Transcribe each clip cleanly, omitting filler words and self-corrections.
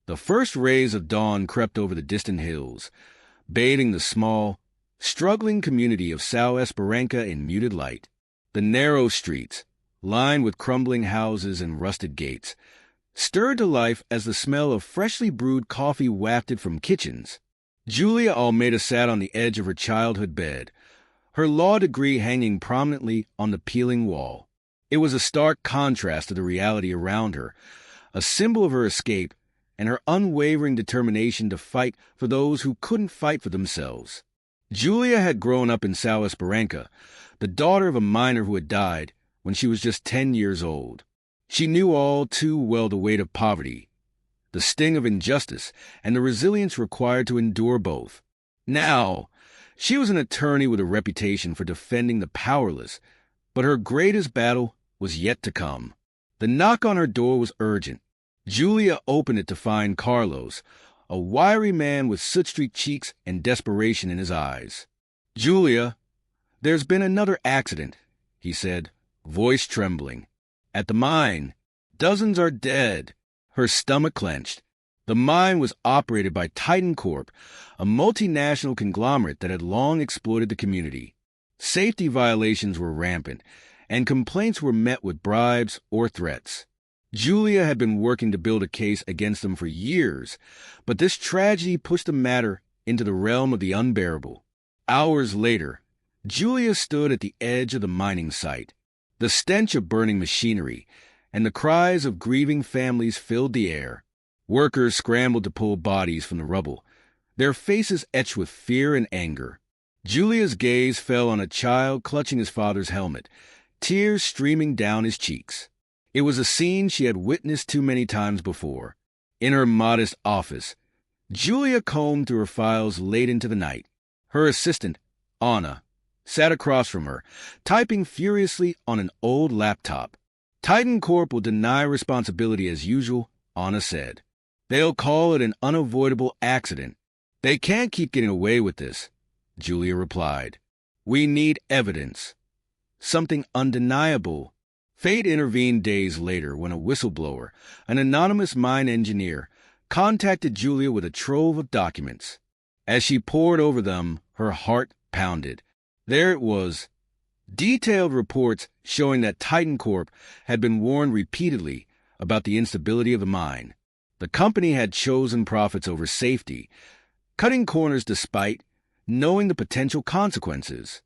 The first rays of dawn crept over the distant hills, bathing the small, struggling community of São Esperança in muted light. The narrow streets, lined with crumbling houses and rusted gates, stirred to life as the smell of freshly brewed coffee wafted from kitchens. Julia Almeida sat on the edge of her childhood bed, her law degree hanging prominently on the peeling wall. It was a stark contrast to the reality around her, a symbol of her escape and her unwavering determination to fight for those who couldn't fight for themselves. Julia had grown up in São Esperança, the daughter of a miner who had died when she was just 10 years old. She knew all too well the weight of poverty, the sting of injustice, and the resilience required to endure both. Now, she was an attorney with a reputation for defending the powerless, but her greatest battle was yet to come. The knock on her door was urgent. Julia opened it to find Carlos, a wiry man with soot-streaked cheeks and desperation in his eyes. "Julia, there's been another accident," he said, voice trembling. "At the mine. Dozens are dead." Her stomach clenched. The mine was operated by Titan Corp, a multinational conglomerate that had long exploited the community. Safety violations were rampant, and complaints were met with bribes or threats. Julia had been working to build a case against them for years, but this tragedy pushed the matter into the realm of the unbearable. Hours later, Julia stood at the edge of the mining site. The stench of burning machinery and the cries of grieving families filled the air. Workers scrambled to pull bodies from the rubble, their faces etched with fear and anger. Julia's gaze fell on a child clutching his father's helmet, tears streaming down his cheeks. It was a scene she had witnessed too many times before. In her modest office, Julia combed through her files late into the night. Her assistant, Anna, sat across from her, typing furiously on an old laptop. "Titan Corp will deny responsibility as usual," Anna said. "They'll call it an unavoidable accident." "They can't keep getting away with this," Julia replied. "We need evidence. Something undeniable." Fate intervened days later when a whistleblower, an anonymous mine engineer, contacted Julia with a trove of documents. As she pored over them, her heart pounded. There it was, detailed reports showing that Titan Corp had been warned repeatedly about the instability of the mine. The company had chosen profits over safety, cutting corners despite knowing the potential consequences.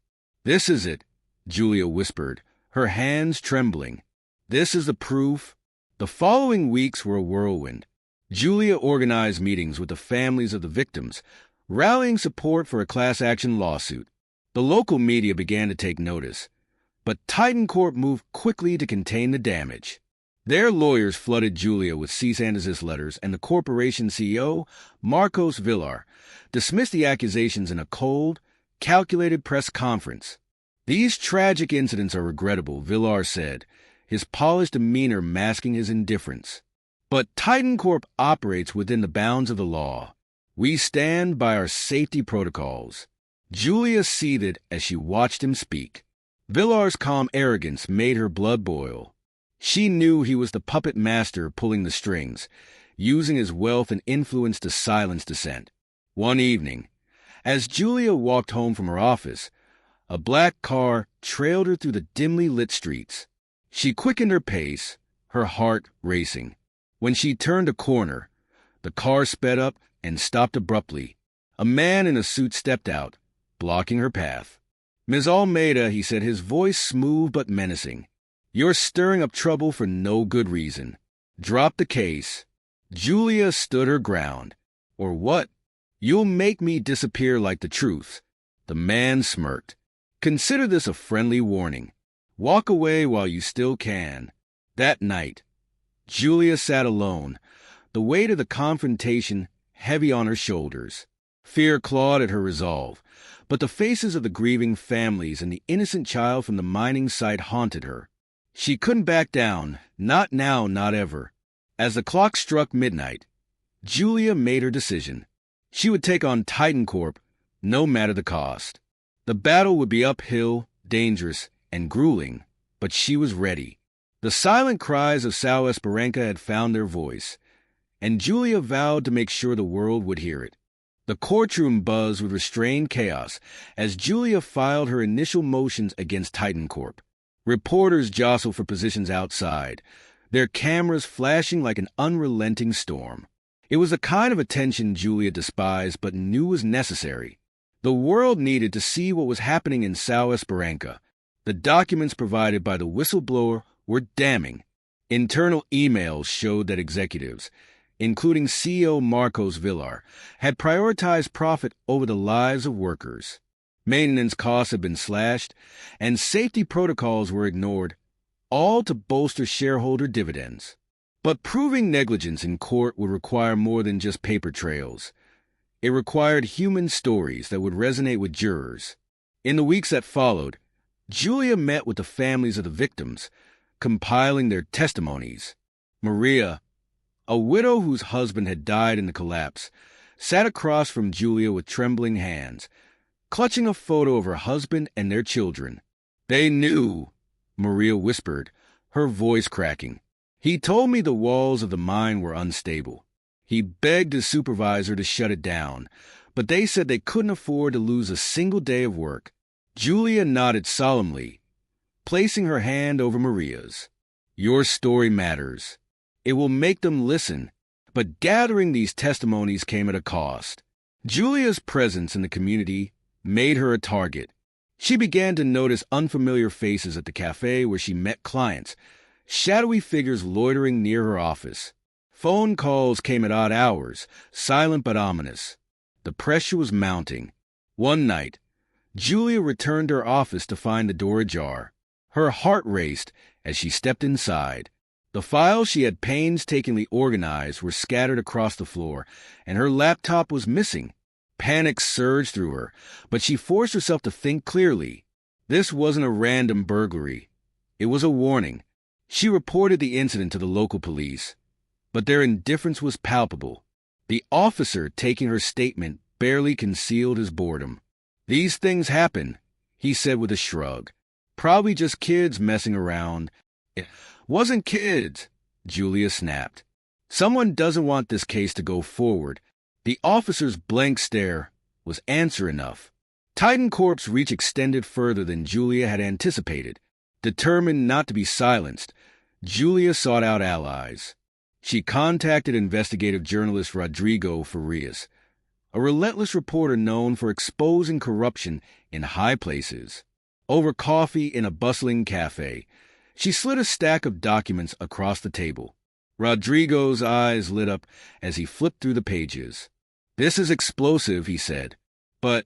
"This is it," Julia whispered, her hands trembling. "This is the proof." The following weeks were a whirlwind. Julia organized meetings with the families of the victims, rallying support for a class action lawsuit. The local media began to take notice, but Titan Corp moved quickly to contain the damage. Their lawyers flooded Julia with cease and desist letters, and the corporation CEO, Marcos Villar, dismissed the accusations in a cold, calculated press conference. "These tragic incidents are regrettable," Villar said, his polished demeanor masking his indifference. "But Titan Corp operates within the bounds of the law. We stand by our safety protocols." Julia seethed as she watched him speak. Villar's calm arrogance made her blood boil. She knew he was the puppet master pulling the strings, using his wealth and influence to silence dissent. One evening, as Julia walked home from her office, a black car trailed her through the dimly lit streets. She quickened her pace, her heart racing. When she turned a corner, the car sped up and stopped abruptly. A man in a suit stepped out, blocking her path. "Ms. Almeida," he said, his voice smooth but menacing, "you're stirring up trouble for no good reason. Drop the case." Julia stood her ground. "Or what? You'll make me disappear like the truth." The man smirked. "Consider this a friendly warning. Walk away while you still can." That night, Julia sat alone, the weight of the confrontation heavy on her shoulders. Fear clawed at her resolve, but the faces of the grieving families and the innocent child from the mining site haunted her. She couldn't back down, not now, not ever. As the clock struck midnight, Julia made her decision. She would take on Titan Corp, no matter the cost. The battle would be uphill, dangerous, and grueling, but she was ready. The silent cries of São Esperança had found their voice, and Julia vowed to make sure the world would hear it. The courtroom buzzed with restrained chaos as Julia filed her initial motions against Titan Corp. Reporters jostled for positions outside, their cameras flashing like an unrelenting storm. It was the kind of attention Julia despised but knew was necessary. The world needed to see what was happening in Sao Esperanza. The documents provided by the whistleblower were damning. Internal emails showed that executives, including CEO Marcos Villar, had prioritized profit over the lives of workers. Maintenance costs had been slashed, and safety protocols were ignored, all to bolster shareholder dividends. But proving negligence in court would require more than just paper trails. It required human stories that would resonate with jurors. In the weeks that followed, Julia met with the families of the victims, compiling their testimonies. Maria, a widow whose husband had died in the collapse, sat across from Julia with trembling hands, clutching a photo of her husband and their children. "They knew," Maria whispered, her voice cracking. "He told me the walls of the mine were unstable. He begged his supervisor to shut it down, but they said they couldn't afford to lose a single day of work." Julia nodded solemnly, placing her hand over Maria's. "Your story matters. It will make them listen." But gathering these testimonies came at a cost. Julia's presence in the community made her a target. She began to notice unfamiliar faces at the cafe where she met clients, shadowy figures loitering near her office. Phone calls came at odd hours, silent but ominous. The pressure was mounting. One night, Julia returned to her office to find the door ajar. Her heart raced as she stepped inside. The files she had painstakingly organized were scattered across the floor, and her laptop was missing. Panic surged through her, but she forced herself to think clearly. This wasn't a random burglary. It was a warning. She reported the incident to the local police, but their indifference was palpable. The officer taking her statement barely concealed his boredom. "These things happen," he said with a shrug. "Probably just kids messing around." "It wasn't kids," Julia snapped. "Someone doesn't want this case to go forward." The officer's blank stare was answer enough. Titan Corp's reach extended further than Julia had anticipated. Determined not to be silenced, Julia sought out allies. She contacted investigative journalist Rodrigo Farias, a relentless reporter known for exposing corruption in high places. Over coffee in a bustling cafe, she slid a stack of documents across the table. Rodrigo's eyes lit up as he flipped through the pages. "This is explosive," he said. "But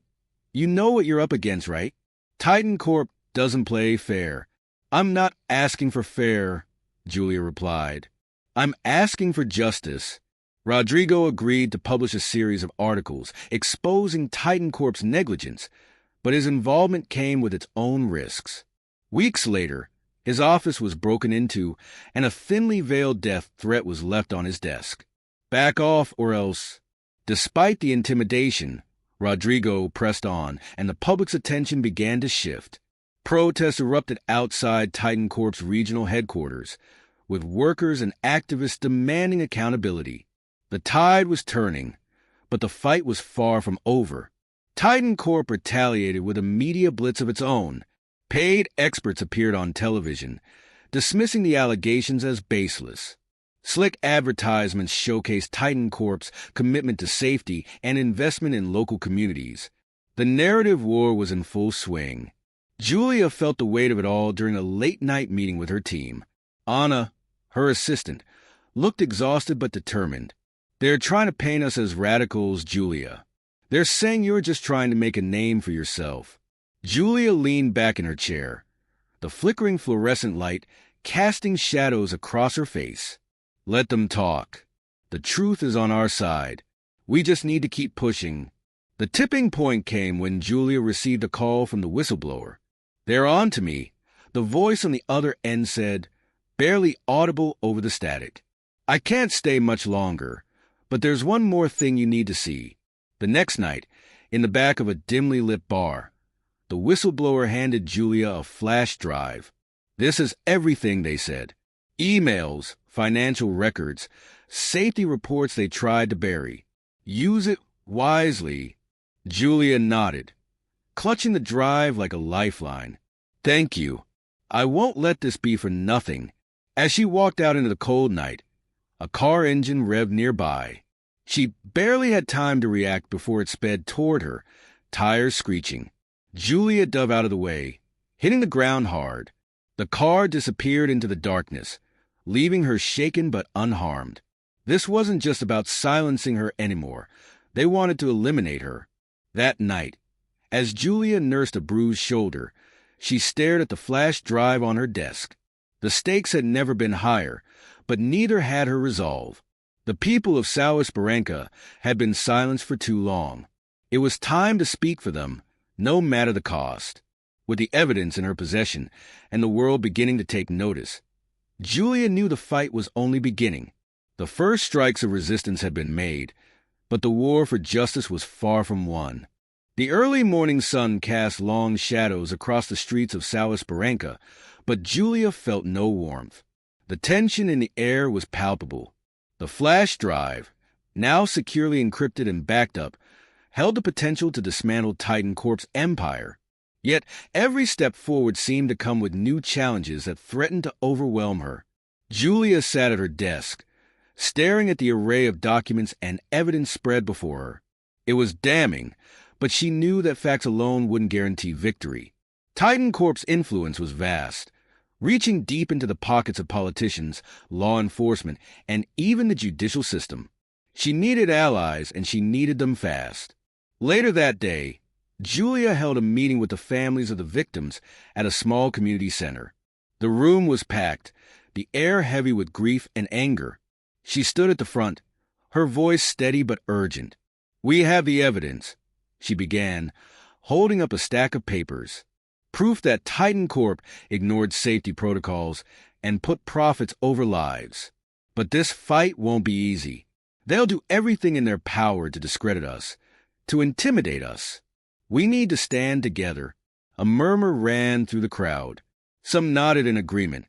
you know what you're up against, right? Titan Corp doesn't play fair." "I'm not asking for fair," Julia replied. "I'm asking for justice." Rodrigo agreed to publish a series of articles exposing Titan Corp's negligence, but his involvement came with its own risks. Weeks later, his office was broken into, and a thinly veiled death threat was left on his desk. "Back off, or else." Despite the intimidation, Rodrigo pressed on, and the public's attention began to shift. Protests erupted outside Titan Corp's regional headquarters, with workers and activists demanding accountability. The tide was turning, but the fight was far from over. Titan Corp retaliated with a media blitz of its own. Paid experts appeared on television, dismissing the allegations as baseless. Slick advertisements showcased Titan Corp's commitment to safety and investment in local communities. The narrative war was in full swing. Julia felt the weight of it all during a late-night meeting with her team. Anna, her assistant, looked exhausted but determined. "They're trying to paint us as radicals, Julia. They're saying you're just trying to make a name for yourself." Julia leaned back in her chair, the flickering fluorescent light casting shadows across her face. "Let them talk. The truth is on our side. We just need to keep pushing." The tipping point came when Julia received a call from the whistleblower. "They're on to me," the voice on the other end said, barely audible over the static. "I can't stay much longer, but there's one more thing you need to see." The next night, in the back of a dimly lit bar, the whistleblower handed Julia a flash drive. "This is everything," they said. Emails, financial records, safety reports they tried to bury. Use it wisely. Julia nodded, clutching the drive like a lifeline. Thank you. I won't let this be for nothing. As she walked out into the cold night, a car engine revved nearby. She barely had time to react before it sped toward her, tires screeching. Julia dove out of the way, hitting the ground hard. The car disappeared into the darkness, leaving her shaken but unharmed. This wasn't just about silencing her anymore. They wanted to eliminate her. That night, as Julia nursed a bruised shoulder, she stared at the flash drive on her desk. The stakes had never been higher, but neither had her resolve. The people of São Esperança had been silenced for too long. It was time to speak for them, no matter the cost. With the evidence in her possession and the world beginning to take notice, Julia knew the fight was only beginning. The first strikes of resistance had been made, but the war for justice was far from won. The early morning sun cast long shadows across the streets of São Esperança, but Julia felt no warmth. The tension in the air was palpable. The flash drive, now securely encrypted and backed up, held the potential to dismantle Titan Corp's empire. Yet every step forward seemed to come with new challenges that threatened to overwhelm her. Julia sat at her desk, staring at the array of documents and evidence spread before her. It was damning, but she knew that facts alone wouldn't guarantee victory. Titan Corp's influence was vast, reaching deep into the pockets of politicians, law enforcement, and even the judicial system. She needed allies, and she needed them fast. Later that day, Julia held a meeting with the families of the victims at a small community center. The room was packed, the air heavy with grief and anger. She stood at the front, her voice steady but urgent. "We have the evidence," she began, holding up a stack of papers. Proof that Titan Corp ignored safety protocols and put profits over lives. But this fight won't be easy. They'll do everything in their power to discredit us, to intimidate us. We need to stand together. A murmur ran through the crowd. Some nodded in agreement,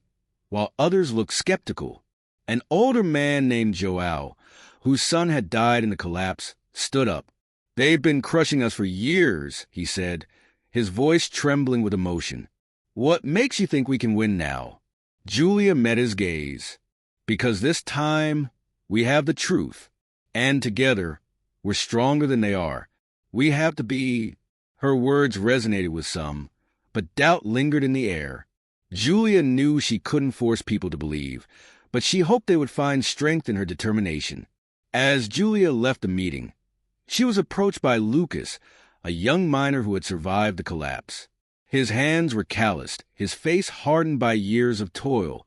while others looked skeptical. An older man named João, whose son had died in the collapse, stood up. "They've been crushing us for years," he said, his voice trembling with emotion. "What makes you think we can win now?" Julia met his gaze. "Because this time we have the truth, and together we're stronger than they are. We have to be—" Her words resonated with some, but doubt lingered in the air. Julia knew she couldn't force people to believe, but she hoped they would find strength in her determination. As Julia left the meeting, she was approached by Lucas, a young miner who had survived the collapse. His hands were calloused, his face hardened by years of toil,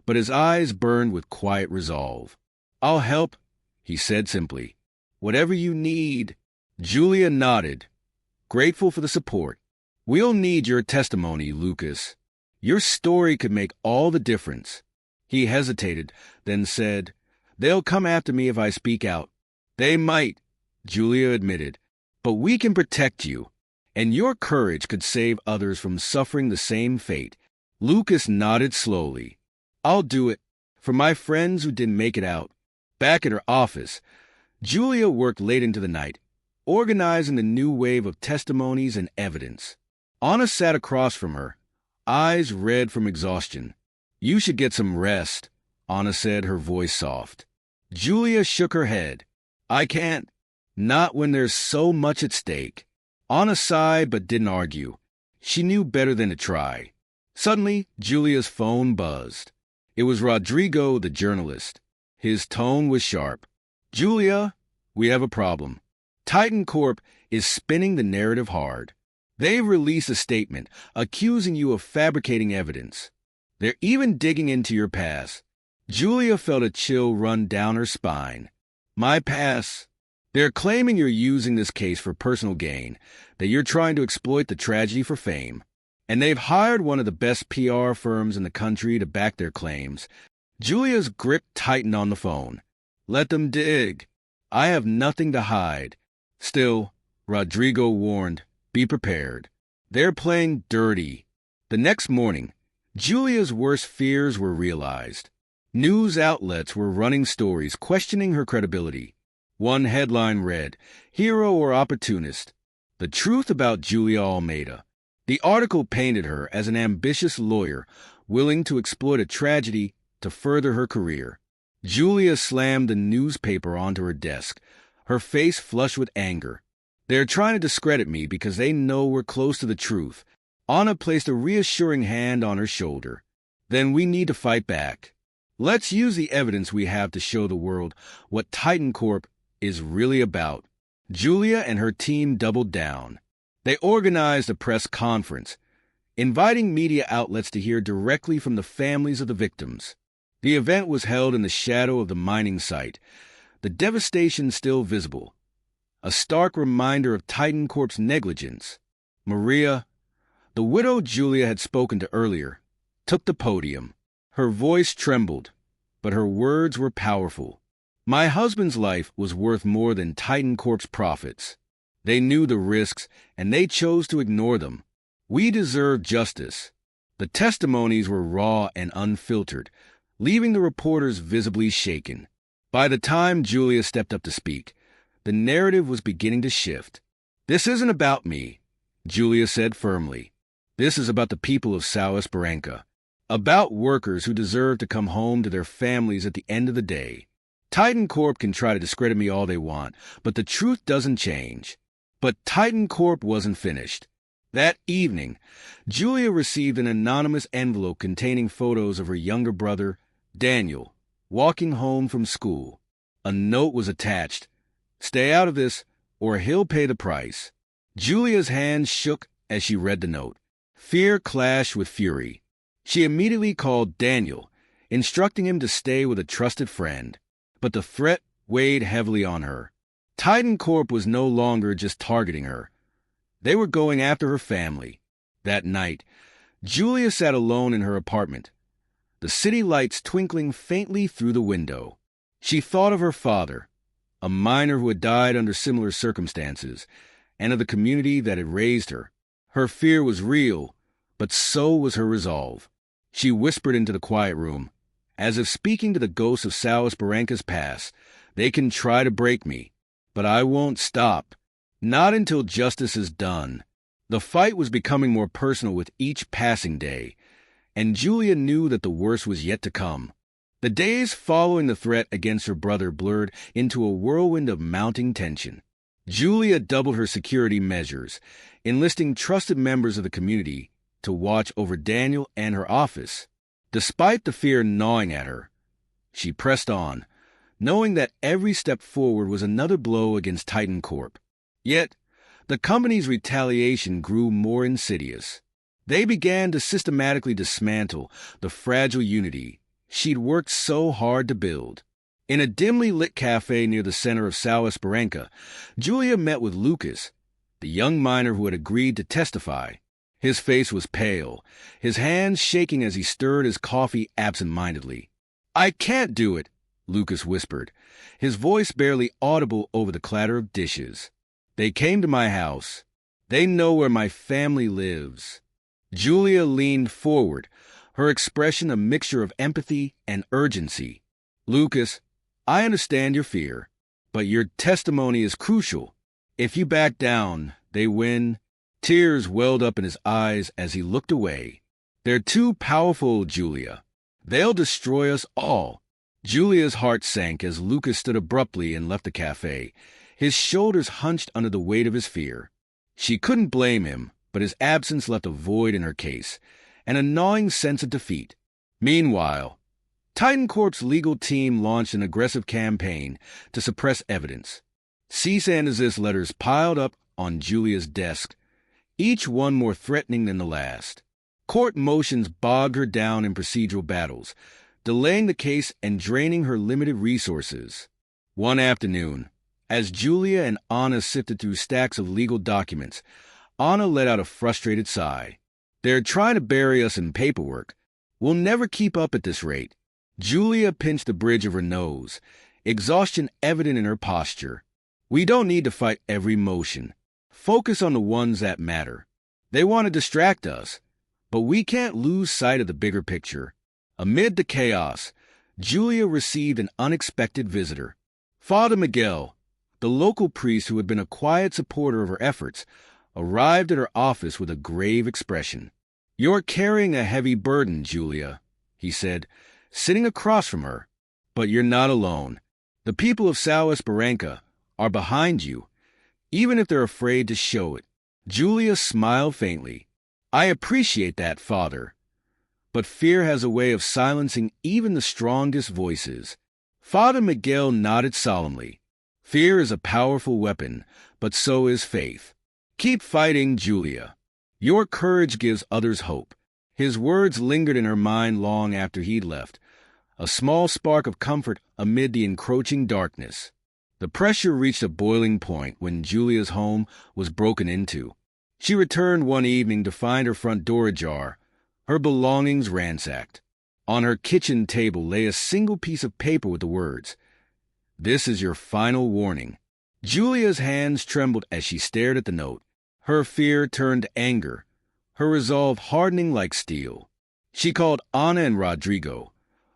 but his eyes burned with quiet resolve. "I'll help," he said simply. "Whatever you need." Julia nodded, grateful for the support. "We'll need your testimony, Lucas. Your story could make all the difference." He hesitated, then said, "They'll come after me if I speak out." "They might," Julia admitted, "but we can protect you, and your courage could save others from suffering the same fate." Lucas nodded slowly. "I'll do it, for my friends who didn't make it out." Back at her office, Julia worked late into the night, organizing the new wave of testimonies and evidence. Anna sat across from her, eyes red from exhaustion. "You should get some rest," Anna said, her voice soft. Julia shook her head. "I can't. Not when there's so much at stake." Anna sighed but didn't argue. She knew better than to try. Suddenly, Julia's phone buzzed. It was Rodrigo, the journalist. His tone was sharp. "Julia, we have a problem. Titan Corp is spinning the narrative hard. They've released a statement accusing you of fabricating evidence. They're even digging into your past." Julia felt a chill run down her spine. "My past? They're claiming you're using this case for personal gain, that you're trying to exploit the tragedy for fame. And they've hired one of the best PR firms in the country to back their claims." Julia's grip tightened on the phone. "Let them dig. I have nothing to hide." Still, Rodrigo warned, "Be prepared. They're playing dirty." The next morning, Julia's worst fears were realized. News outlets were running stories questioning her credibility. One headline read, "Hero or Opportunist? The Truth About Julia Almeida." The article painted her as an ambitious lawyer willing to exploit a tragedy to further her career. Julia slammed the newspaper onto her desk, her face flushed with anger. "They're trying to discredit me because they know we're close to the truth." Anna placed a reassuring hand on her shoulder. "Then we need to fight back. Let's use the evidence we have to show the world what Titan Corp is really about." Julia and her team doubled down. They organized a press conference, inviting media outlets to hear directly from the families of the victims. The event was held in the shadow of the mining site, the devastation still visible, a stark reminder of Titan Corp's negligence. Maria, the widow Julia had spoken to earlier, took the podium. Her voice trembled, but her words were powerful. "My husband's life was worth more than Titan Corp's profits. They knew the risks, and they chose to ignore them. We deserve justice." The testimonies were raw and unfiltered, leaving the reporters visibly shaken. By the time Julia stepped up to speak, the narrative was beginning to shift. "This isn't about me," Julia said firmly. "This is about the people of Sao Esperanca, about workers who deserve to come home to their families at the end of the day. Titan Corp can try to discredit me all they want, but the truth doesn't change." But Titan Corp wasn't finished. That evening, Julia received an anonymous envelope containing photos of her younger brother, Daniel, walking home from school. A note was attached. "Stay out of this, or he'll pay the price." Julia's hands shook as she read the note. Fear clashed with fury. She immediately called Daniel, instructing him to stay with a trusted friend. But the threat weighed heavily on her. Titan Corp was no longer just targeting her. They were going after her family. That night, Julia sat alone in her apartment, the city lights twinkling faintly through the window. She thought of her father, a miner who had died under similar circumstances, and of the community that had raised her. Her fear was real, but so was her resolve. She whispered into the quiet room, as if speaking to the ghosts of Sao Esperanca's past. "They can try to break me, but I won't stop. Not until justice is done." The fight was becoming more personal with each passing day, and Julia knew that the worst was yet to come. The days following the threat against her brother blurred into a whirlwind of mounting tension. Julia doubled her security measures, enlisting trusted members of the community to watch over Daniel and her office. Despite the fear gnawing at her, she pressed on, knowing that every step forward was another blow against Titan Corp. Yet, the company's retaliation grew more insidious. They began to systematically dismantle the fragile unity she'd worked so hard to build. In a dimly lit cafe near the center of Sao Esperanca, Julia met with Lucas, the young miner who had agreed to testify. His face was pale, his hands shaking as he stirred his coffee absent-mindedly. "I can't do it," Lucas whispered, his voice barely audible over the clatter of dishes. "They came to my house. They know where my family lives." Julia leaned forward, her expression a mixture of empathy and urgency. "Lucas, I understand your fear, but your testimony is crucial. If you back down, they win." Tears welled up in his eyes as he looked away. "They're too powerful, Julia. They'll destroy us all." Julia's heart sank as Lucas stood abruptly and left the cafe, his shoulders hunched under the weight of his fear. She couldn't blame him, but his absence left a void in her case, and a gnawing sense of defeat. Meanwhile, Titan Corp's legal team launched an aggressive campaign to suppress evidence. Cease and desist letters piled up on Julia's desk, each one more threatening than the last. Court motions bogged her down in procedural battles, delaying the case and draining her limited resources. One afternoon, as Julia and Anna sifted through stacks of legal documents, Anna let out a frustrated sigh. "They're trying to bury us in paperwork. We'll never keep up at this rate." Julia pinched the bridge of her nose, exhaustion evident in her posture. "We don't need to fight every motion. Focus on the ones that matter. They want to distract us, but we can't lose sight of the bigger picture." Amid the chaos, Julia received an unexpected visitor. Father Miguel, the local priest who had been a quiet supporter of her efforts, arrived at her office with a grave expression. "You're carrying a heavy burden, Julia," he said, sitting across from her. "But you're not alone. The people of São Esperança are behind you, even if they're afraid to show it." Julia smiled faintly. "I appreciate that, Father. But fear has a way of silencing even the strongest voices." Father Miguel nodded solemnly. "Fear is a powerful weapon, but so is faith. Keep fighting, Julia. Your courage gives others hope." His words lingered in her mind long after he'd left, a small spark of comfort amid the encroaching darkness. The pressure reached a boiling point when Julia's home was broken into. She returned one evening to find her front door ajar, her belongings ransacked. On her kitchen table lay a single piece of paper with the words, "This is your final warning." Julia's hands trembled as she stared at the note. Her fear turned to anger, her resolve hardening like steel. She called Ana and Rodrigo,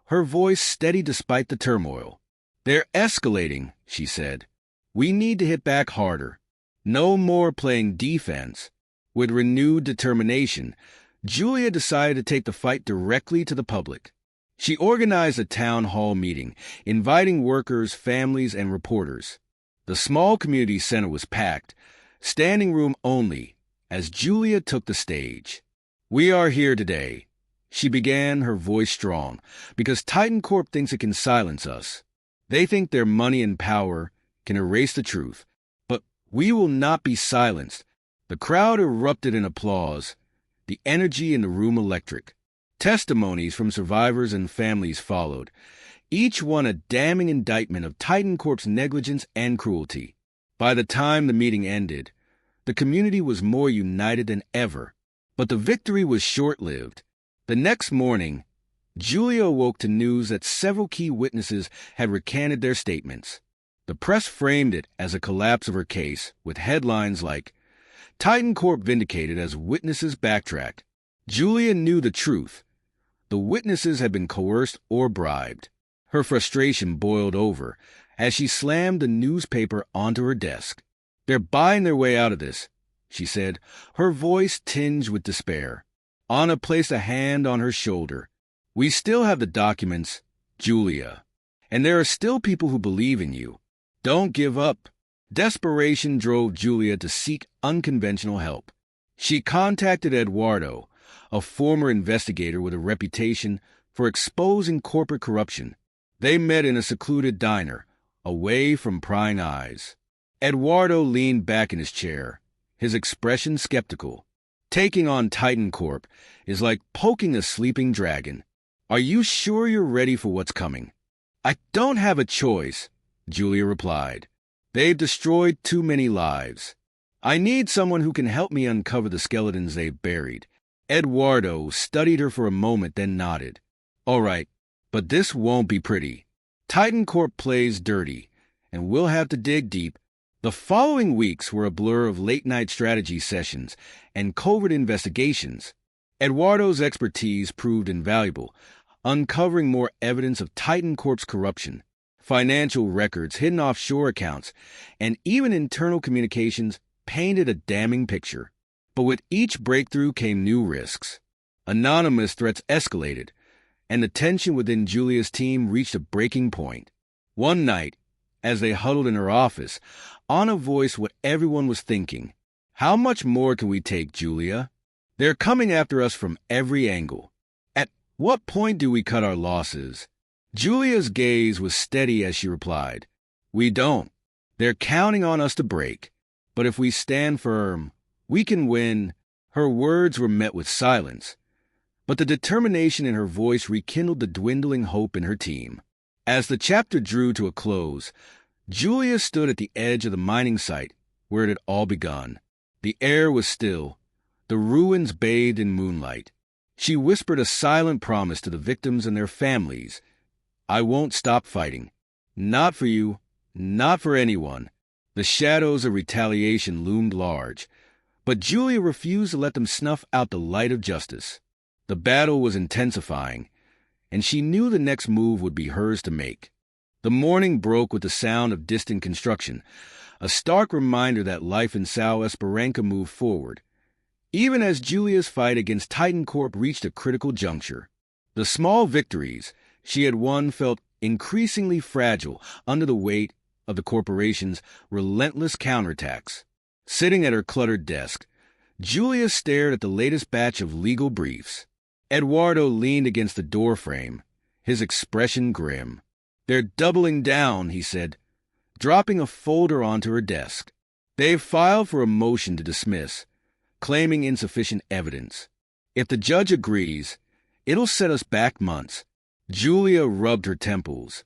her voice steady despite the turmoil. "They're escalating," she said. "We need to hit back harder. No more playing defense." With renewed determination, Julia decided to take the fight directly to the public. She organized a town hall meeting, inviting workers, families, and reporters. The small community center was packed, standing room only, as Julia took the stage. "We are here today," she began, her voice strong, "because Titan Corp thinks it can silence us. They think their money and power can erase the truth. But we will not be silenced." The crowd erupted in applause, the energy in the room electric. Testimonies from survivors and families followed, each one a damning indictment of Titan Corp's negligence and cruelty. By the time the meeting ended, the community was more united than ever. But the victory was short-lived. The next morning, Julia awoke to news that several key witnesses had recanted their statements. The press framed it as a collapse of her case, with headlines like, "Titan Corp vindicated as witnesses backtracked." Julia knew the truth. The witnesses had been coerced or bribed. Her frustration boiled over as she slammed the newspaper onto her desk. "They're buying their way out of this," she said, her voice tinged with despair. Anna placed a hand on her shoulder. "We still have the documents, Julia. And there are still people who believe in you. Don't give up." Desperation drove Julia to seek unconventional help. She contacted Eduardo, a former investigator with a reputation for exposing corporate corruption. They met in a secluded diner, away from prying eyes. Eduardo leaned back in his chair, his expression skeptical. "Taking on Titan Corp is like poking a sleeping dragon. Are you sure you're ready for what's coming?" "I don't have a choice," Julia replied. "They've destroyed too many lives. I need someone who can help me uncover the skeletons they've buried." Eduardo studied her for a moment, then nodded. "All right, but this won't be pretty. Titan Corp plays dirty, and we'll have to dig deep." The following weeks were a blur of late-night strategy sessions and covert investigations. Eduardo's expertise proved invaluable, uncovering more evidence of Titan Corp's corruption, financial records, hidden offshore accounts, and even internal communications painted a damning picture. But with each breakthrough came new risks. Anonymous threats escalated, and the tension within Julia's team reached a breaking point. One night, as they huddled in her office, Anna voiced what everyone was thinking. "How much more can we take, Julia? They're coming after us from every angle. At what point do we cut our losses?" Julia's gaze was steady as she replied, "We don't. They're counting on us to break. But if we stand firm, we can win." Her words were met with silence, but the determination in her voice rekindled the dwindling hope in her team. As the chapter drew to a close, Julia stood at the edge of the mining site where it had all begun. The air was still, the ruins bathed in moonlight. She whispered a silent promise to the victims and their families. "I won't stop fighting. Not for you, not for anyone." The shadows of retaliation loomed large, but Julia refused to let them snuff out the light of justice. The battle was intensifying, and she knew the next move would be hers to make. The morning broke with the sound of distant construction, a stark reminder that life in Sao Esperanza moved forward, even as Julia's fight against Titan Corp reached a critical juncture. The small victories she had won felt increasingly fragile under the weight of the corporation's relentless counterattacks. Sitting at her cluttered desk, Julia stared at the latest batch of legal briefs. Eduardo leaned against the doorframe, his expression grim. "They're doubling down," he said, dropping a folder onto her desk. "They've filed for a motion to dismiss, claiming insufficient evidence. If the judge agrees, it'll set us back months." Julia rubbed her temples,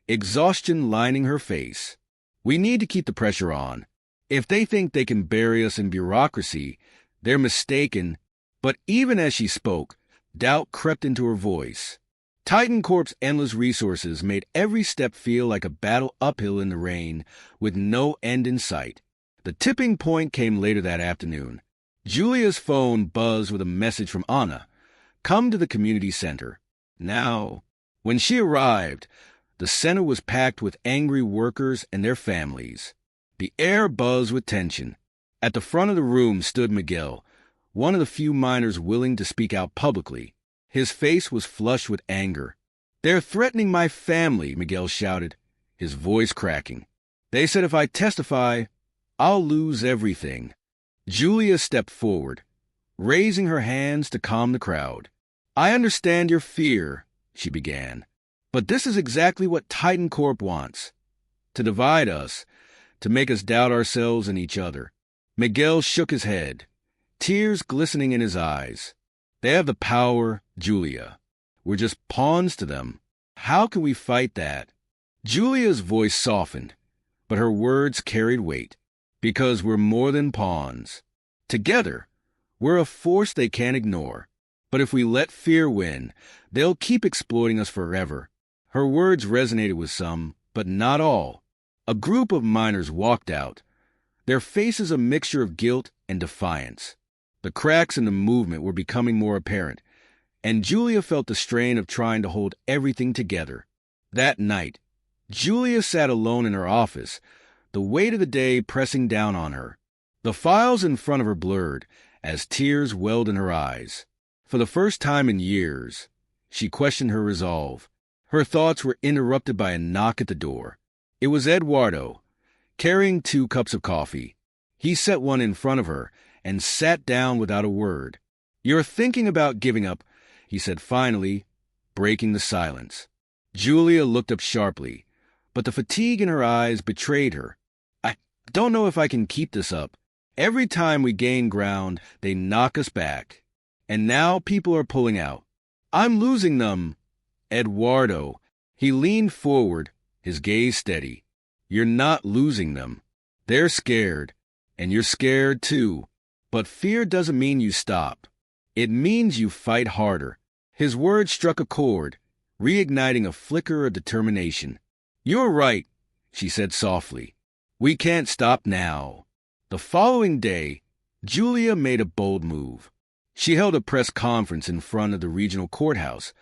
exhaustion lining her face. "We need to keep the pressure on. If they think they can bury us in bureaucracy, they're mistaken." But even as she spoke, doubt crept into her voice. Titan Corp's endless resources made every step feel like a battle uphill in the rain, with no end in sight. The tipping point came later that afternoon. Julia's phone buzzed with a message from Anna. "Come to the community center now." When she arrived, the center was packed with angry workers and their families. The air buzzed with tension. At the front of the room stood Miguel, one of the few miners willing to speak out publicly. His face was flushed with anger. "They're threatening my family," Miguel shouted, his voice cracking. "They said if I testify, I'll lose everything." Julia stepped forward, raising her hands to calm the crowd. "I understand your fear," she began, "but this is exactly what Titan Corp wants. To divide us, to make us doubt ourselves and each other." Miguel shook his head, tears glistening in his eyes. "They have the power, Julia. We're just pawns to them. How can we fight that?" Julia's voice softened, but her words carried weight. "Because we're more than pawns. Together, we're a force they can't ignore. But if we let fear win, they'll keep exploiting us forever." Her words resonated with some, but not all. A group of miners walked out, their faces a mixture of guilt and defiance. The cracks in the movement were becoming more apparent, and Julia felt the strain of trying to hold everything together. That night, Julia sat alone in her office, the weight of the day pressing down on her. The files in front of her blurred as tears welled in her eyes. For the first time in years, she questioned her resolve. Her thoughts were interrupted by a knock at the door. It was Eduardo, carrying 2 cups of coffee. He set one in front of her and sat down without a word. "You're thinking about giving up," he said finally, breaking the silence. Julia looked up sharply, but the fatigue in her eyes betrayed her. "I don't know if I can keep this up. Every time we gain ground, they knock us back. And now people are pulling out. I'm losing them." "Eduardo." He leaned forward, his gaze steady. "You're not losing them. They're scared, and you're scared too. But fear doesn't mean you stop. It means you fight harder." His words struck a chord, reigniting a flicker of determination. "You're right," she said softly. "We can't stop now." The following day, Julia made a bold move. She held a press conference in front of the regional courthouse,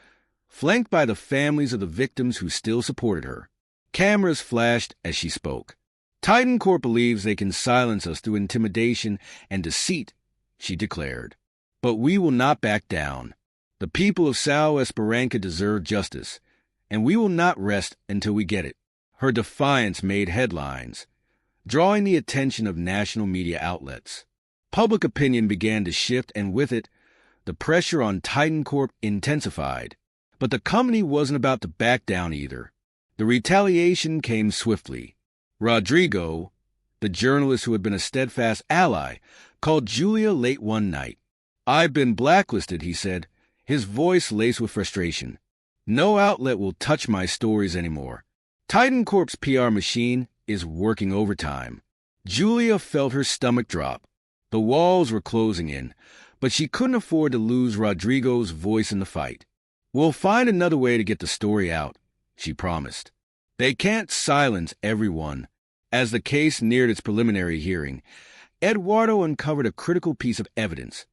flanked by the families of the victims who still supported her. Cameras flashed as she spoke. "Titan Corp believes they can silence us through intimidation and deceit," she declared. "But we will not back down. The people of Sao Esperanza deserve justice, and we will not rest until we get it." Her defiance made headlines, drawing the attention of national media outlets. Public opinion began to shift, and with it, the pressure on Titan Corp intensified. But the company wasn't about to back down either. The retaliation came swiftly. Rodrigo, the journalist who had been a steadfast ally, called Julia late one night. "I've been blacklisted," he said, his voice laced with frustration. "No outlet will touch my stories anymore. Titan Corp's PR machine is working overtime." Julia felt her stomach drop. The walls were closing in, but she couldn't afford to lose Rodrigo's voice in the fight. "We'll find another way to get the story out," she promised. "They can't silence everyone." As the case neared its preliminary hearing, Eduardo uncovered a critical piece of evidence: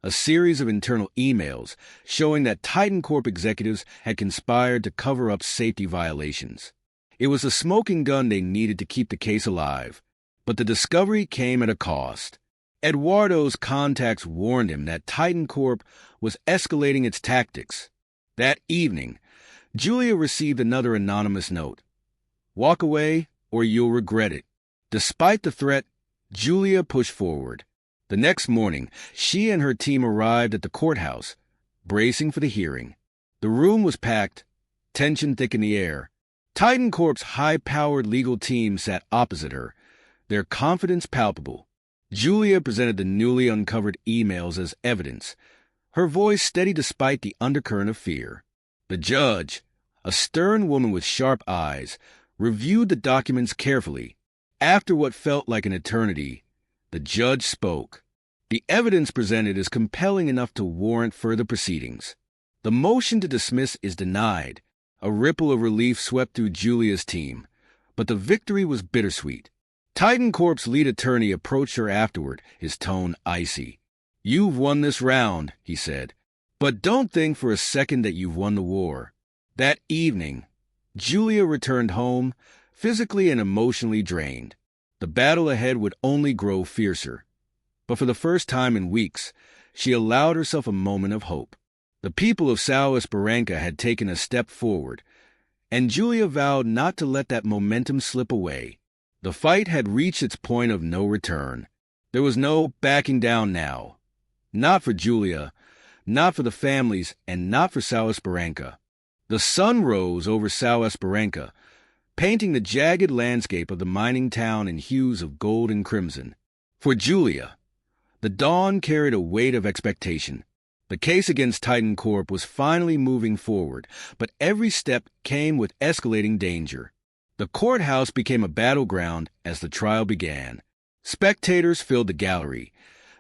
a series of internal emails showing that Titan Corp executives had conspired to cover up safety violations. It was the smoking gun they needed to keep the case alive, but the discovery came at a cost. Eduardo's contacts warned him that Titan Corp was escalating its tactics. That evening, Julia received another anonymous note. "Walk away or you'll regret it." Despite the threat, Julia pushed forward. The next morning, she and her team arrived at the courthouse, bracing for the hearing. The room was packed, tension thick in the air. Titan Corp's high-powered legal team sat opposite her, their confidence palpable. Julia presented the newly uncovered emails as evidence, her voice steady despite the undercurrent of fear. The judge, a stern woman with sharp eyes, reviewed the documents carefully. After what felt like an eternity, the judge spoke. The evidence presented is compelling enough to warrant further proceedings. The motion to dismiss is denied. A ripple of relief swept through Julia's team, but the victory was bittersweet. Titan Corp's lead attorney approached her afterward, his tone icy. "You've won this round," he said, "but don't think for a second that you've won the war." That evening, Julia returned home, physically and emotionally drained. The battle ahead would only grow fiercer. But for the first time in weeks, she allowed herself a moment of hope. The people of Sao Esperanza had taken a step forward, and Julia vowed not to let that momentum slip away. The fight had reached its point of no return. There was no backing down now. Not for Julia, not for the families, and not for Sao Esperanza. The sun rose over Sao Esperanza, painting the jagged landscape of the mining town in hues of gold and crimson. For Julia, the dawn carried a weight of expectation. The case against Titan Corp was finally moving forward, but every step came with escalating danger. The courthouse became a battleground as the trial began. Spectators filled the gallery,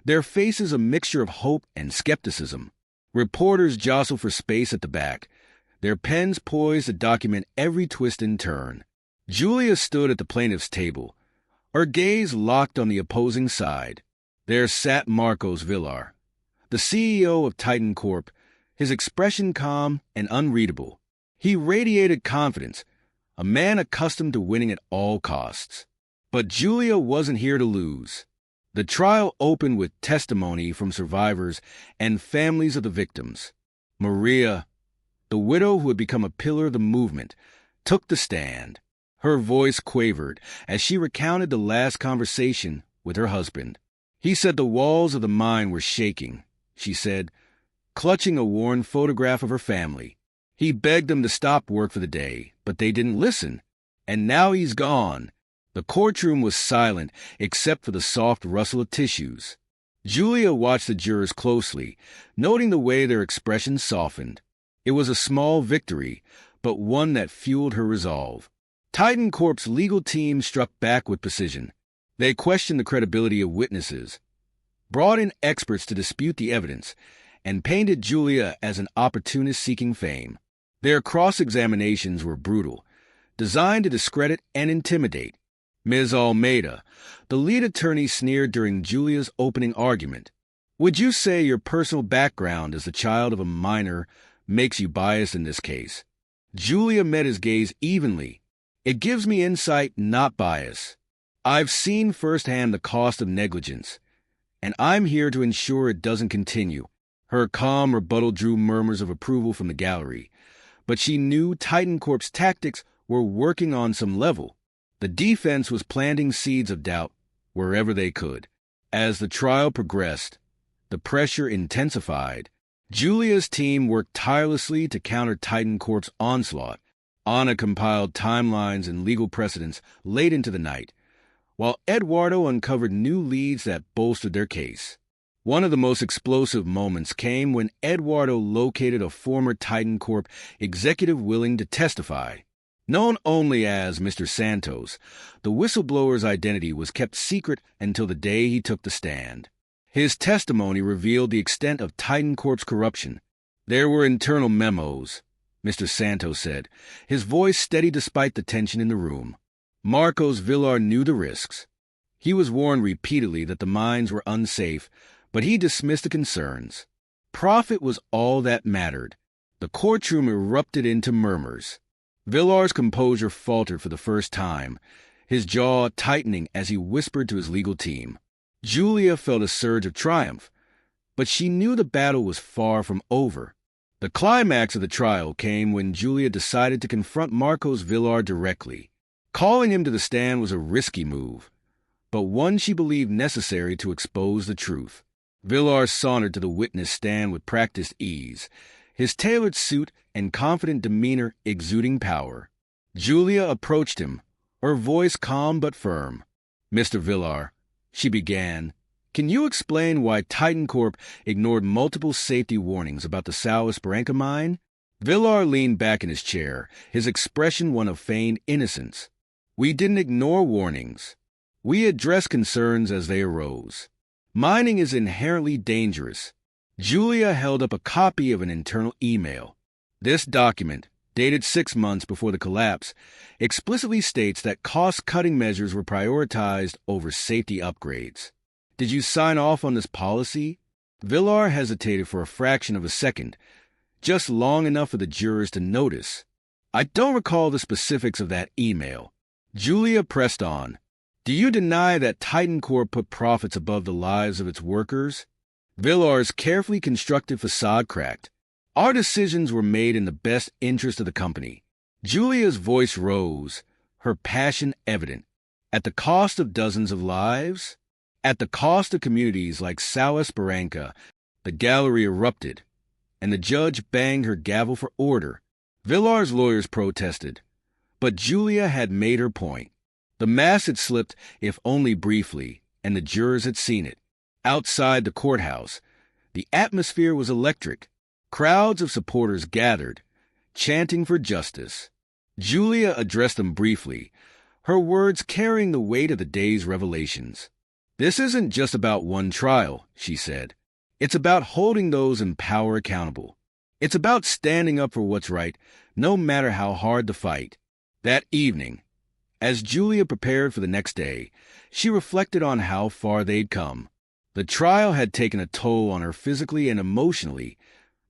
their faces a mixture of hope and skepticism. Reporters jostled for space at the back, their pens poised to document every twist and turn. Julia stood at the plaintiff's table, her gaze locked on the opposing side. There sat Marcos Villar, the CEO of Titan Corp, his expression calm and unreadable. He radiated confidence, a man accustomed to winning at all costs. But Julia wasn't here to lose. The trial opened with testimony from survivors and families of the victims. Maria, the widow who had become a pillar of the movement, took the stand. Her voice quavered as she recounted the last conversation with her husband. "He said the walls of the mine were shaking," she said, clutching a worn photograph of her family. "He begged them to stop work for the day, but they didn't listen. And now he's gone." The courtroom was silent except for the soft rustle of tissues. Julia watched the jurors closely, noting the way their expressions softened. It was a small victory, but one that fueled her resolve. Titan Corp's legal team struck back with precision. They questioned the credibility of witnesses, brought in experts to dispute the evidence, and painted Julia as an opportunist seeking fame. Their cross-examinations were brutal, designed to discredit and intimidate. Ms. Almeida, the lead attorney, sneered during Julia's opening argument. "Would you say your personal background as the child of a miner makes you biased in this case?" Julia met his gaze evenly. "It gives me insight, not bias. I've seen firsthand the cost of negligence, and I'm here to ensure it doesn't continue." Her calm rebuttal drew murmurs of approval from the gallery, but she knew Titan Corp's tactics were working on some level. The defense was planting seeds of doubt wherever they could. As the trial progressed, the pressure intensified. Julia's team worked tirelessly to counter Titan Corp's onslaught. Anna compiled timelines and legal precedents late into the night, while Eduardo uncovered new leads that bolstered their case. One of the most explosive moments came when Eduardo located a former Titan Corp executive willing to testify. Known only as Mr. Santos, the whistleblower's identity was kept secret until the day he took the stand. His testimony revealed the extent of Titan Corp's corruption. "There were internal memos," Mr. Santos said, his voice steady despite the tension in the room. Marcos Villar knew the risks. He was warned repeatedly that the mines were unsafe, but he dismissed the concerns. Profit was all that mattered. The courtroom erupted into murmurs. Villar's composure faltered for the first time, his jaw tightening as he whispered to his legal team. Julia felt a surge of triumph, but she knew the battle was far from over. The climax of the trial came when Julia decided to confront Marcos Villar directly. Calling him to the stand was a risky move, but one she believed necessary to expose the truth. Villar sauntered to the witness stand with practiced ease, his tailored suit and confident demeanor exuding power. Julia approached him, her voice calm but firm. "Mr. Villar," she began, "can you explain why Titan Corp ignored multiple safety warnings about the São Esperança mine?" Villar leaned back in his chair, his expression one of feigned innocence. "We didn't ignore warnings. We addressed concerns as they arose. Mining is inherently dangerous." Julia held up a copy of an internal email. This document, dated 6 months before the collapse, explicitly states that cost-cutting measures were prioritized over safety upgrades. "Did you sign off on this policy?" Villar hesitated for a fraction of a second, just long enough for the jurors to notice. "I don't recall the specifics of that email." Julia pressed on. "Do you deny that Titan Corp put profits above the lives of its workers?" Villar's carefully constructed facade cracked. "Our decisions were made in the best interest of the company." Julia's voice rose, her passion evident. "At the cost of dozens of lives? At the cost of communities like São Esperança?" The gallery erupted, and the judge banged her gavel for order. Villar's lawyers protested, but Julia had made her point. The mask had slipped, if only briefly, and the jurors had seen it. Outside the courthouse, the atmosphere was electric. Crowds of supporters gathered, chanting for justice. Julia addressed them briefly, her words carrying the weight of the day's revelations. "This isn't just about one trial," she said. "It's about holding those in power accountable. It's about standing up for what's right, no matter how hard the fight." That evening, as Julia prepared for the next day, she reflected on how far they'd come. The trial had taken a toll on her physically and emotionally,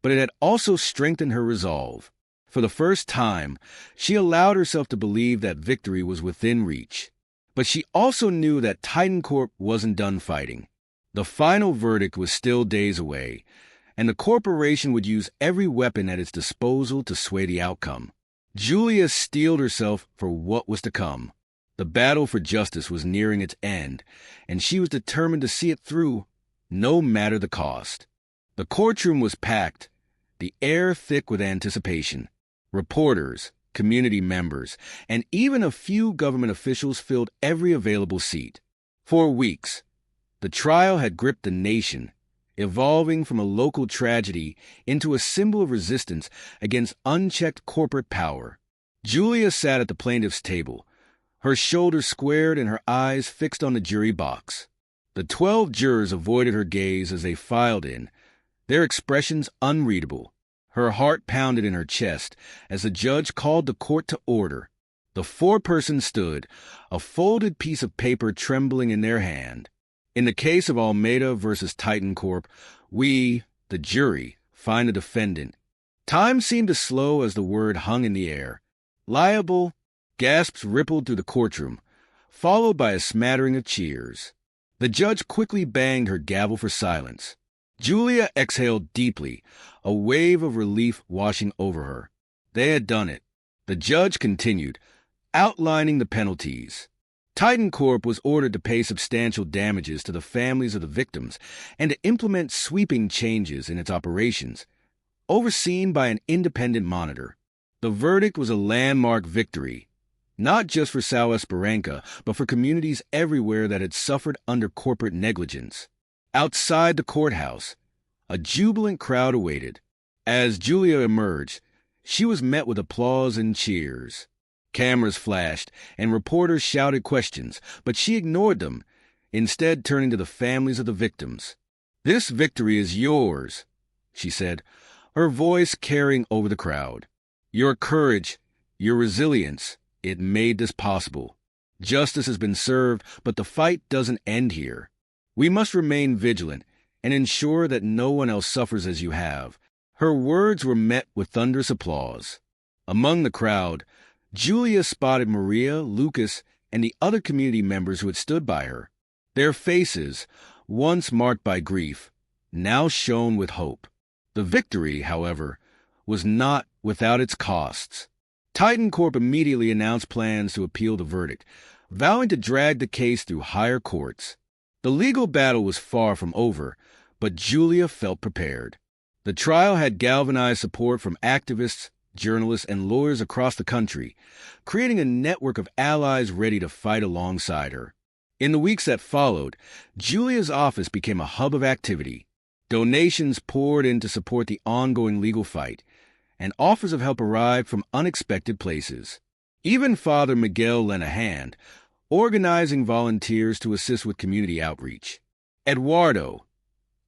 but it had also strengthened her resolve. For the first time, she allowed herself to believe that victory was within reach. But she also knew that Titan Corp wasn't done fighting. The final verdict was still days away, and the corporation would use every weapon at its disposal to sway the outcome. Julia steeled herself for what was to come. The battle for justice was nearing its end, and she was determined to see it through, no matter the cost. The courtroom was packed, the air thick with anticipation. Reporters, community members, and even a few government officials filled every available seat. For weeks, the trial had gripped the nation, evolving from a local tragedy into a symbol of resistance against unchecked corporate power. Julia sat at the plaintiff's table, her shoulders squared and her eyes fixed on the jury box. The 12 jurors avoided her gaze as they filed in, their expressions unreadable. Her heart pounded in her chest as the judge called the court to order. The foreperson stood, a folded piece of paper trembling in their hand. "In the case of Almeida versus Titan Corp., we, the jury, find the defendant." Time seemed to slow as the word hung in the air. "Liable." Gasps rippled through the courtroom, followed by a smattering of cheers. The judge quickly banged her gavel for silence. Julia exhaled deeply, a wave of relief washing over her. They had done it. The judge continued, outlining the penalties. Titan Corp was ordered to pay substantial damages to the families of the victims and to implement sweeping changes in its operations, overseen by an independent monitor. The verdict was a landmark victory, not just for São Esperança, but for communities everywhere that had suffered under corporate negligence. Outside the courthouse, a jubilant crowd awaited. As Julia emerged, she was met with applause and cheers. Cameras flashed, and reporters shouted questions, but she ignored them, instead turning to the families of the victims. "This victory is yours," she said, her voice carrying over the crowd. "Your courage, your resilience, it made this possible. Justice has been served, but the fight doesn't end here. We must remain vigilant, and ensure that no one else suffers as you have. Her words were met with thunderous applause. Among the crowd, Julia spotted Maria, Lucas, and the other community members who had stood by her. Their faces, once marked by grief, now shone with hope. The victory, however, was not without its costs. Titan Corp immediately announced plans to appeal the verdict, vowing to drag the case through higher courts. The legal battle was far from over, but Julia felt prepared. The trial had galvanized support from activists, journalists, and lawyers across the country, creating a network of allies ready to fight alongside her. In the weeks that followed, Julia's office became a hub of activity. Donations poured in to support the ongoing legal fight, and offers of help arrived from unexpected places. Even Father Miguel lent a hand, organizing volunteers to assist with community outreach. Eduardo,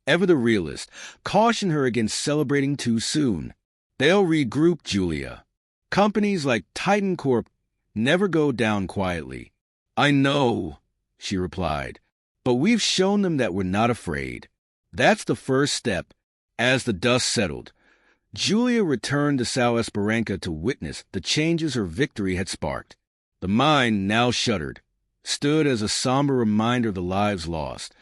ever the realist, cautioned her against celebrating too soon. They'll regroup, Julia. Companies like Titan Corp never go down quietly. I know, she replied, but we've shown them that we're not afraid. That's the first step. As the dust settled, Julia returned to São Esperança to witness the changes her victory had sparked. The mine, now shuttered, stood as a somber reminder of the lives lost,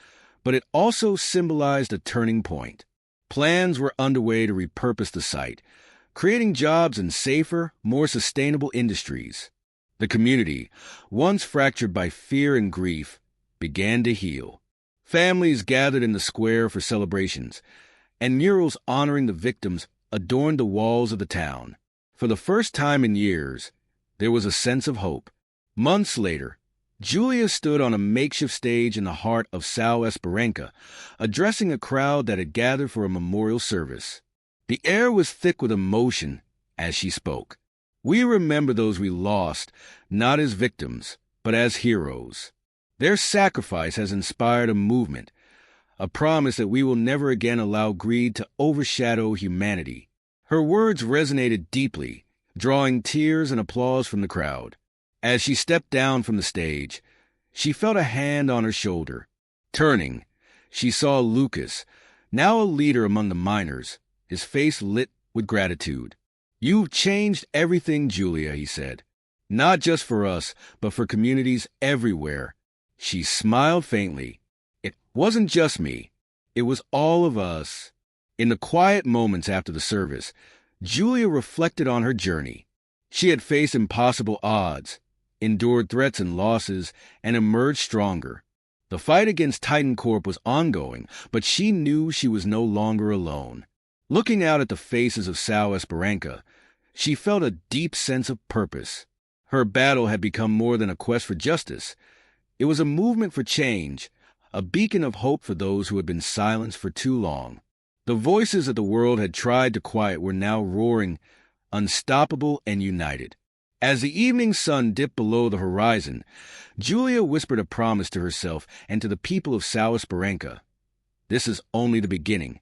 but it also symbolized a turning point. Plans were underway to repurpose the site, creating jobs in safer, more sustainable industries. The community, once fractured by fear and grief, began to heal. Families gathered in the square for celebrations, and murals honoring the victims adorned the walls of the town. For the first time in years, there was a sense of hope. Months later, Julia stood on a makeshift stage in the heart of São Esperança, addressing a crowd that had gathered for a memorial service. The air was thick with emotion as she spoke. We remember those we lost, not as victims, but as heroes. Their sacrifice has inspired a movement, a promise that we will never again allow greed to overshadow humanity. Her words resonated deeply, drawing tears and applause from the crowd. As she stepped down from the stage, she felt a hand on her shoulder. Turning, she saw Lucas, now a leader among the miners, his face lit with gratitude. You've changed everything, Julia, he said. Not just for us, but for communities everywhere. She smiled faintly. It wasn't just me. It was all of us. In the quiet moments after the service, Julia reflected on her journey. She had faced impossible odds, endured threats and losses, and emerged stronger. The fight against Titan Corp was ongoing, but she knew she was no longer alone. Looking out at the faces of São Esperança, she felt a deep sense of purpose. Her battle had become more than a quest for justice. It was a movement for change, a beacon of hope for those who had been silenced for too long. The voices that the world had tried to quiet were now roaring, unstoppable and united. As the evening sun dipped below the horizon, Julia whispered a promise to herself and to the people of São Esperança. This is only the beginning.